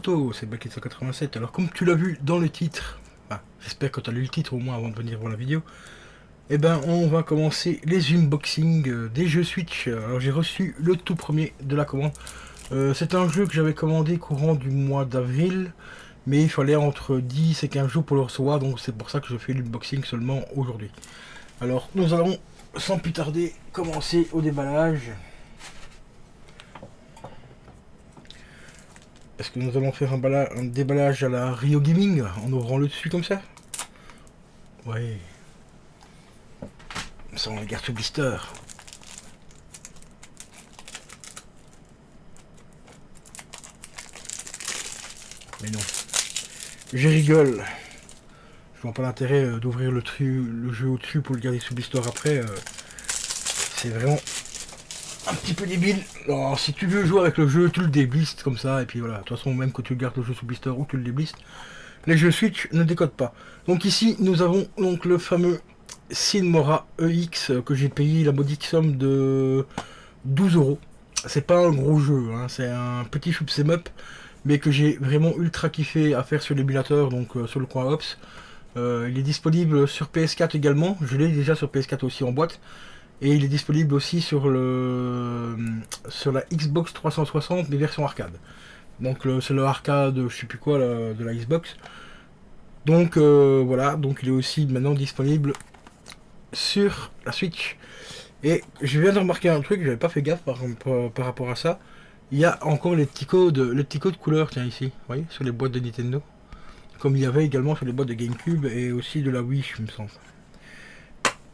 potos, c'est Black 187. Alors comme tu l'as vu dans le titre, j'espère que tu as lu le titre au moins avant de venir voir la vidéo, eh ben on va commencer les unboxings des jeux Switch. Alors j'ai reçu le tout premier de la commande. C'est un jeu que j'avais commandé courant du mois d'avril, mais il fallait entre 10 et 15 jours pour le recevoir, donc c'est pour ça que je fais l'unboxing seulement aujourd'hui. Alors nous allons sans plus tarder commencer au déballage. Est-ce que nous allons faire un déballage à la Rio Gaming en ouvrant le dessus comme ça? Ouais. Ça on regarde ce blister. Mais non. Je rigole. Je vois pas l'intérêt d'ouvrir le jeu au-dessus pour le garder sous blister après. C'est vraiment un petit peu débile. Alors si tu veux jouer avec le jeu, tu le déblistes comme ça. Et puis voilà. De toute façon, même que tu gardes le jeu sous blister ou tu le déblistes, les jeux Switch ne décodent pas. Donc ici, nous avons donc le fameux Sinmora EX que j'ai payé la modique somme de 12 €. C'est pas un gros jeu, hein, c'est un petit shoot'em up, mais que j'ai vraiment ultra kiffé à faire sur l'émulateur, donc sur le coin Ops. Il est disponible sur PS4 également, je l'ai déjà sur PS4 aussi en boîte, et il est disponible aussi sur la Xbox 360, mais version arcade. Donc c'est le arcade, je sais plus quoi, de la Xbox. Donc voilà, donc il est aussi maintenant disponible sur la Switch. Et je viens de remarquer un truc, j'avais pas fait gaffe par rapport à ça. Il y a encore les petits codes couleur, tiens ici, vous voyez, sur les boîtes de Nintendo. Comme il y avait également sur les boîtes de GameCube et aussi de la Wii, je me sens.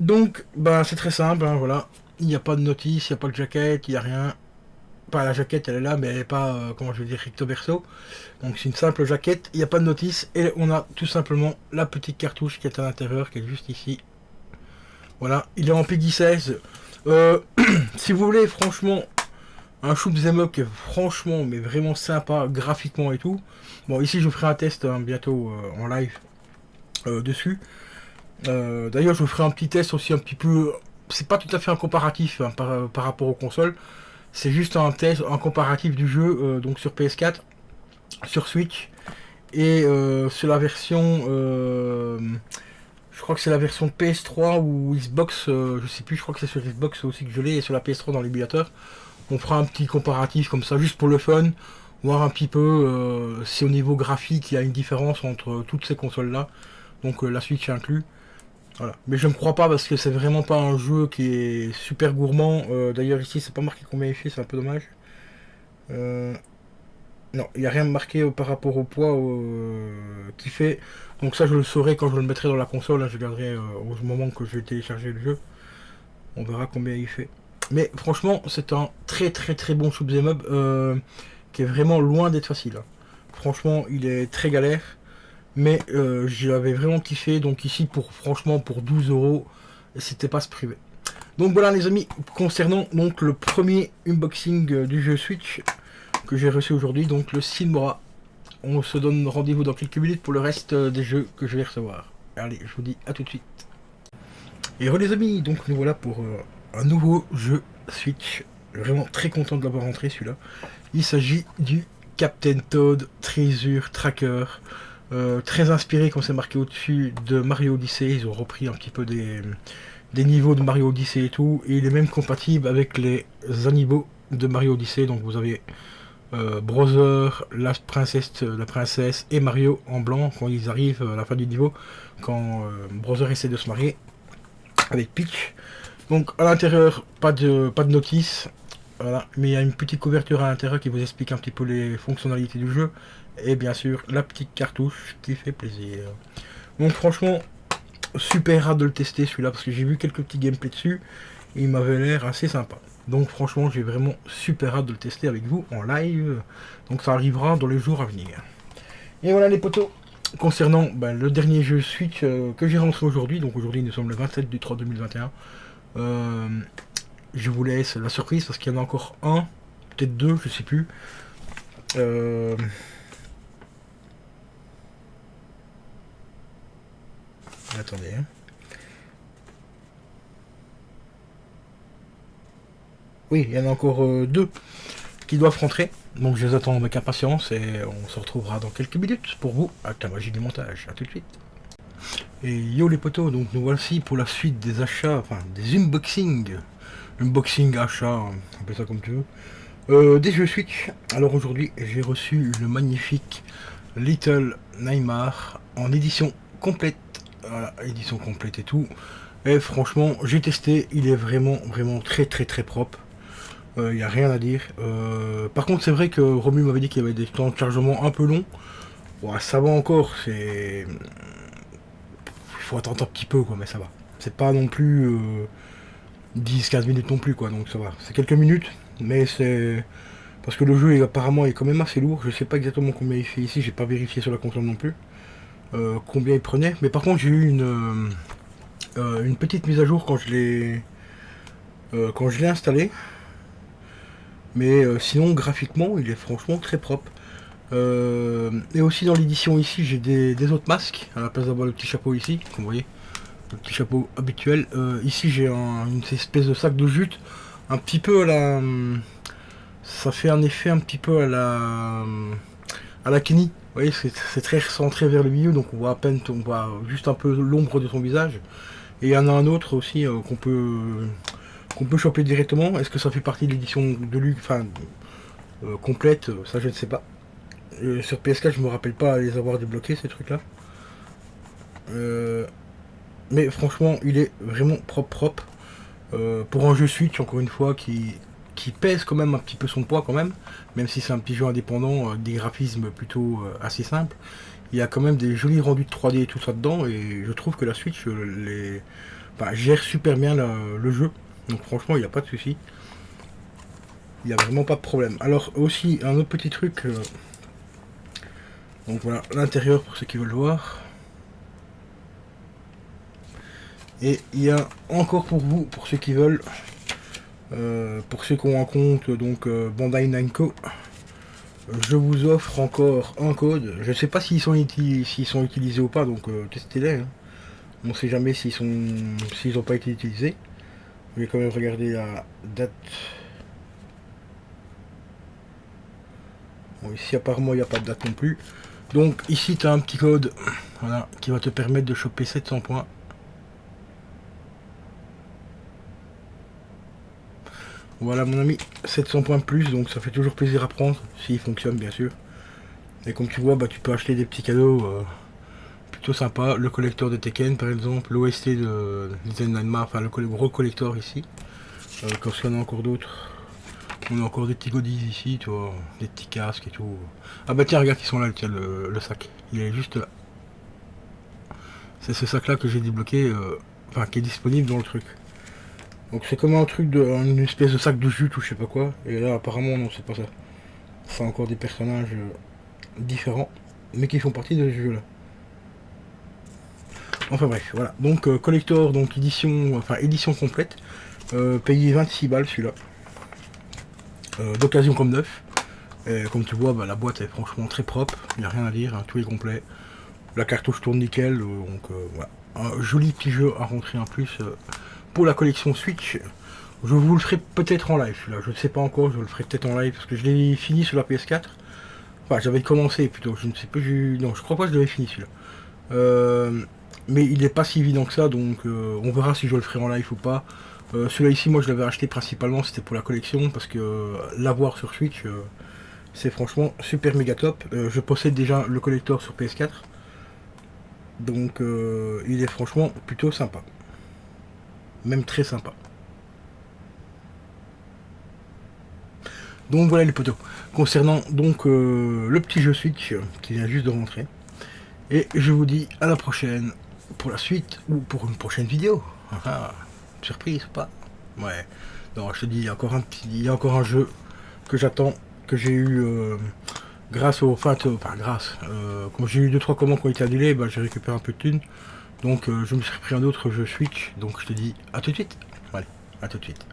Donc, c'est très simple, hein, voilà. Il n'y a pas de notice, il n'y a pas de jaquette, il n'y a rien. Pas la jaquette, elle est là, mais elle n'est pas, comment je vais dire, recto verso. Donc c'est une simple jaquette, il n'y a pas de notice. Et on a tout simplement la petite cartouche qui est à l'intérieur, qui est juste ici. Voilà, il est en PEGI 16. Si vous voulez, franchement, un shoot'em up qui est franchement, mais vraiment sympa, graphiquement et tout. Bon, ici, je vous ferai un test bientôt en live dessus. D'ailleurs, je vous ferai un petit test aussi un petit peu... C'est pas tout à fait un comparatif hein, par rapport aux consoles. C'est juste un test, un comparatif du jeu donc sur PS4, sur Switch et sur la version... je crois que c'est la version PS3 ou Xbox, je sais plus, je crois que c'est sur Xbox aussi que je l'ai, et sur la PS3 dans l'émulateur. On fera un petit comparatif comme ça, juste pour le fun, voir un petit peu si au niveau graphique il y a une différence entre toutes ces consoles-là. Donc la Switch inclus. Voilà. Mais je ne crois pas parce que c'est vraiment pas un jeu qui est super gourmand. D'ailleurs ici c'est pas marqué combien il fait, c'est un peu dommage. Non, il n'y a rien marqué par rapport au poids qu'il fait. Donc ça je le saurai quand je le mettrai dans la console, hein, je regarderai au moment que je vais télécharger le jeu. On verra combien il fait. Mais franchement c'est un très bon shoot'em up qui est vraiment loin d'être facile. Franchement il est très galère. Mais je l'avais vraiment kiffé. Donc ici franchement pour 12 €, c'était pas se priver. Donc voilà les amis, concernant donc le premier unboxing du jeu Switch que j'ai reçu aujourd'hui, donc le Sinmora. On se donne rendez-vous dans quelques minutes pour le reste des jeux que je vais recevoir. Allez, je vous dis à tout de suite. Et re les amis, donc nous voilà pour un nouveau jeu Switch. Vraiment très content de l'avoir rentré celui-là. Il s'agit du Captain Toad Treasure Tracker. Très inspiré, comme c'est marqué au-dessus, de Mario Odyssey. Ils ont repris un petit peu des niveaux de Mario Odyssey et tout. Et il est même compatible avec les amiibo de Mario Odyssey. Donc vous avez Bowser, la princesse et Mario en blanc quand ils arrivent à la fin du niveau, quand Bowser essaie de se marier avec Peach. Donc à l'intérieur pas de notice, voilà, mais il y a une petite couverture à l'intérieur qui vous explique un petit peu les fonctionnalités du jeu et bien sûr la petite cartouche qui fait plaisir. Donc franchement super hâte de le tester celui-là parce que j'ai vu quelques petits gameplays dessus et il m'avait l'air assez sympa. Donc franchement j'ai vraiment super hâte de le tester avec vous en live. Donc ça arrivera dans les jours à venir. Et voilà les potos, concernant le dernier jeu Switch que j'ai rentré aujourd'hui. Donc aujourd'hui nous sommes le 27 du 3 2021. Je vous laisse la surprise parce qu'il y en a encore un, peut-être deux, je sais plus. Attendez. Oui, il y en a encore deux qui doivent rentrer. Donc je les attends avec impatience et on se retrouvera dans quelques minutes pour vous avec la magie du montage. A tout de suite. Et yo les potos, donc nous voici pour la suite des achats, enfin des unboxing, achats, appelle ça comme tu veux, des jeux Switch. Alors aujourd'hui j'ai reçu le magnifique Little Nightmares en édition complète, voilà, édition complète et tout. Et franchement j'ai testé, il est vraiment très propre. Il n'y a rien à dire. Par contre c'est vrai que Romu m'avait dit qu'il y avait des temps de chargement un peu longs. Ouais, ça va encore, c'est... Il faut attendre un petit peu quoi, mais ça va. C'est pas non plus 10-15 minutes non plus quoi, donc ça va. C'est quelques minutes, mais c'est... Parce que le jeu est, apparemment est quand même assez lourd. Je sais pas exactement combien il fait ici, j'ai pas vérifié sur la console non plus. Combien il prenait. Mais par contre j'ai eu une petite mise à jour quand je l'ai installé. Mais sinon graphiquement il est franchement très propre. Et aussi dans l'édition ici j'ai des autres masques à la place d'avoir le petit chapeau ici, comme vous voyez, le petit chapeau habituel. Ici j'ai une espèce de sac de jute, un petit peu à la... Ça fait un effet un petit peu à la Kenny. Vous voyez, c'est très centré vers le milieu, donc on voit à peine, on voit juste un peu l'ombre de son visage. Et il y en a un autre aussi qu'on peut choper directement. Est-ce que ça fait partie de l'édition de luxe, enfin complète, ça je ne sais pas. Sur PS4 je me rappelle pas les avoir débloqués ces trucs là. Mais franchement il est vraiment propre. Pour un jeu Switch encore une fois qui pèse quand même un petit peu son poids quand même si c'est un petit jeu indépendant, des graphismes plutôt assez simples. Il y a quand même des jolis rendus de 3D et tout ça dedans, et je trouve que la Switch gère super bien le jeu. Donc franchement il n'y a pas de souci. Il n'y a vraiment pas de problème. Alors aussi un autre petit truc, donc voilà l'intérieur pour ceux qui veulent voir. Et il y a encore pour vous, pour ceux qui veulent, pour ceux qui ont un compte donc Bandai Namco, je vous offre encore un code. Je sais pas s'ils sont utilisés ou pas, donc testez-les. Hein. On sait jamais s'ils n'ont pas été utilisés. Je vais quand même regarder la date. Bon, ici apparemment il n'y a pas de date non plus. Donc ici tu as un petit code, voilà, qui va te permettre de choper 700 points. Voilà mon ami, 700 points de plus, donc ça fait toujours plaisir à prendre, s'il fonctionne bien sûr. Et comme tu vois, tu peux acheter des petits cadeaux plutôt sympas. Le collecteur de Tekken par exemple, l'OST de Little Nightmares, enfin le gros collector ici. Quand il y en a encore d'autres, on a encore des petits goodies ici, tu vois, des petits casques et tout. Ah bah tiens, regarde, ils sont là, tiens, le sac, il est juste là. C'est ce sac là que j'ai débloqué, enfin qui est disponible dans le truc. Donc c'est comme un truc une espèce de sac de jute ou je sais pas quoi. Et là apparemment non, c'est pas ça. C'est encore des personnages différents, mais qui font partie de ce jeu là. Enfin bref, voilà. Donc collector, donc édition complète. Payé 26 balles celui-là. D'occasion comme neuf. Et comme tu vois, la boîte est franchement très propre. Il n'y a rien à dire, hein, tout est complet. La cartouche tourne nickel. Donc voilà. Un joli petit jeu à rentrer en plus. Pour la collection Switch, je vous le ferai peut-être en live celui-là, je ne sais pas encore, je le ferai peut-être en live parce que je l'ai fini sur la PS4. Enfin, j'avais commencé plutôt, je ne sais pas, non, je crois pas que je l'avais fini celui-là. Mais il n'est pas si évident que ça, donc on verra si je le ferai en live ou pas. Celui-là ici, moi je l'avais acheté principalement, c'était pour la collection, parce que l'avoir sur Switch, c'est franchement super méga top. Je possède déjà le collector sur PS4, donc il est franchement plutôt sympa. Même très sympa. Donc voilà les potos. Concernant donc le petit jeu Switch qui vient juste de rentrer. Et je vous dis à la prochaine pour la suite ou pour une prochaine vidéo. Enfin, surprise ou pas. Ouais. Non, je te dis, il y a encore un jeu que j'attends, que j'ai eu grâce au... Enfin, quand j'ai eu 2-3 commandes qui ont été annulées, j'ai récupéré un peu de thunes. Donc je me suis pris un autre jeu Switch, donc je te dis à tout de suite. Allez, à tout de suite.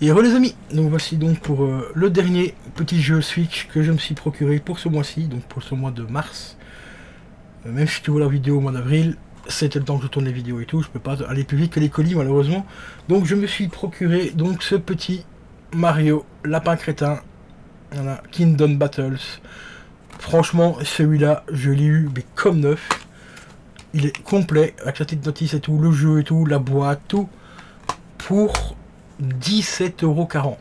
Et re les amis, donc voici donc pour le dernier petit jeu Switch que je me suis procuré pour ce mois-ci, donc pour ce mois de mars. Même si tu vois la vidéo au mois d'avril, c'était le temps que je tourne les vidéos et tout, je peux pas aller plus vite que les colis malheureusement. Donc je me suis procuré donc ce petit Mario Lapin Crétin Voilà, Kingdom Battles. Franchement, celui-là, je l'ai eu, mais comme neuf. Il est complet, avec la petite notice et tout, le jeu et tout, la boîte, tout, pour 17,40 €.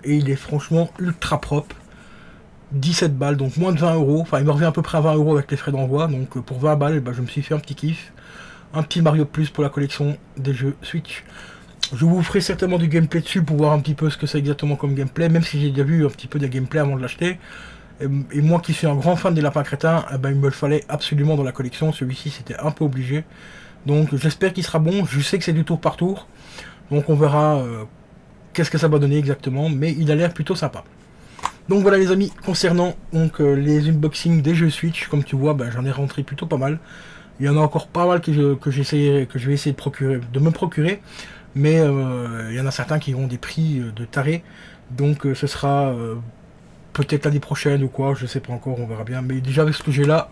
Et il est franchement ultra propre. 17 balles, donc moins de 20 €. Enfin, il me revient à peu près à 20 € avec les frais d'envoi. Donc pour 20 balles, bah, je me suis fait un petit kiff. Un petit Mario Plus pour la collection des jeux Switch. Je vous ferai certainement du gameplay dessus pour voir un petit peu ce que c'est exactement comme gameplay, même si j'ai déjà vu un petit peu de gameplay avant de l'acheter. Et moi qui suis un grand fan des lapins crétins, eh ben, il me le fallait absolument dans la collection. Celui-ci, c'était un peu obligé. Donc j'espère qu'il sera bon. Je sais que c'est du tour par tour. Donc on verra qu'est-ce que ça va donner exactement. Mais il a l'air plutôt sympa. Donc voilà les amis, concernant donc, les unboxings des jeux Switch, comme tu vois, ben, j'en ai rentré plutôt pas mal. Il y en a encore pas mal que je vais essayer de me procurer. Mais il y en a certains qui ont des prix de taré. Donc ce sera peut-être l'année prochaine ou quoi, je sais pas encore, on verra bien. Mais déjà avec ce que j'ai là,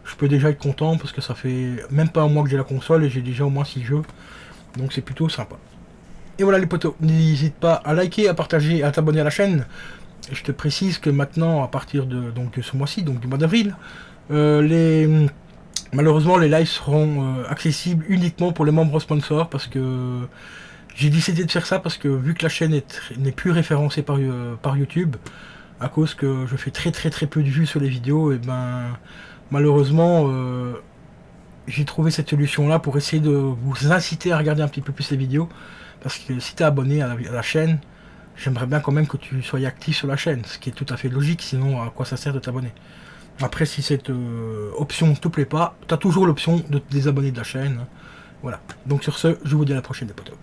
je peux déjà être content parce que ça fait même pas un mois que j'ai la console et j'ai déjà au moins 6 jeux. Donc c'est plutôt sympa. Et voilà les potos, n'hésite pas à liker, à partager, à t'abonner à la chaîne. Et je te précise que maintenant, à partir de ce mois-ci, donc du mois d'avril, malheureusement les lives seront accessibles uniquement pour les membres sponsors parce que j'ai décidé de faire ça parce que vu que la chaîne n'est plus référencée par YouTube, à cause que je fais très peu de vues sur les vidéos, et ben malheureusement j'ai trouvé cette solution là pour essayer de vous inciter à regarder un petit peu plus les vidéos, parce que si tu es abonné à la chaîne, j'aimerais bien quand même que tu sois actif sur la chaîne, ce qui est tout à fait logique, sinon à quoi ça sert de t'abonner. Après, si cette option ne te plaît pas, tu as toujours l'option de te désabonner de la chaîne. Voilà, donc sur ce, je vous dis à la prochaine les potos.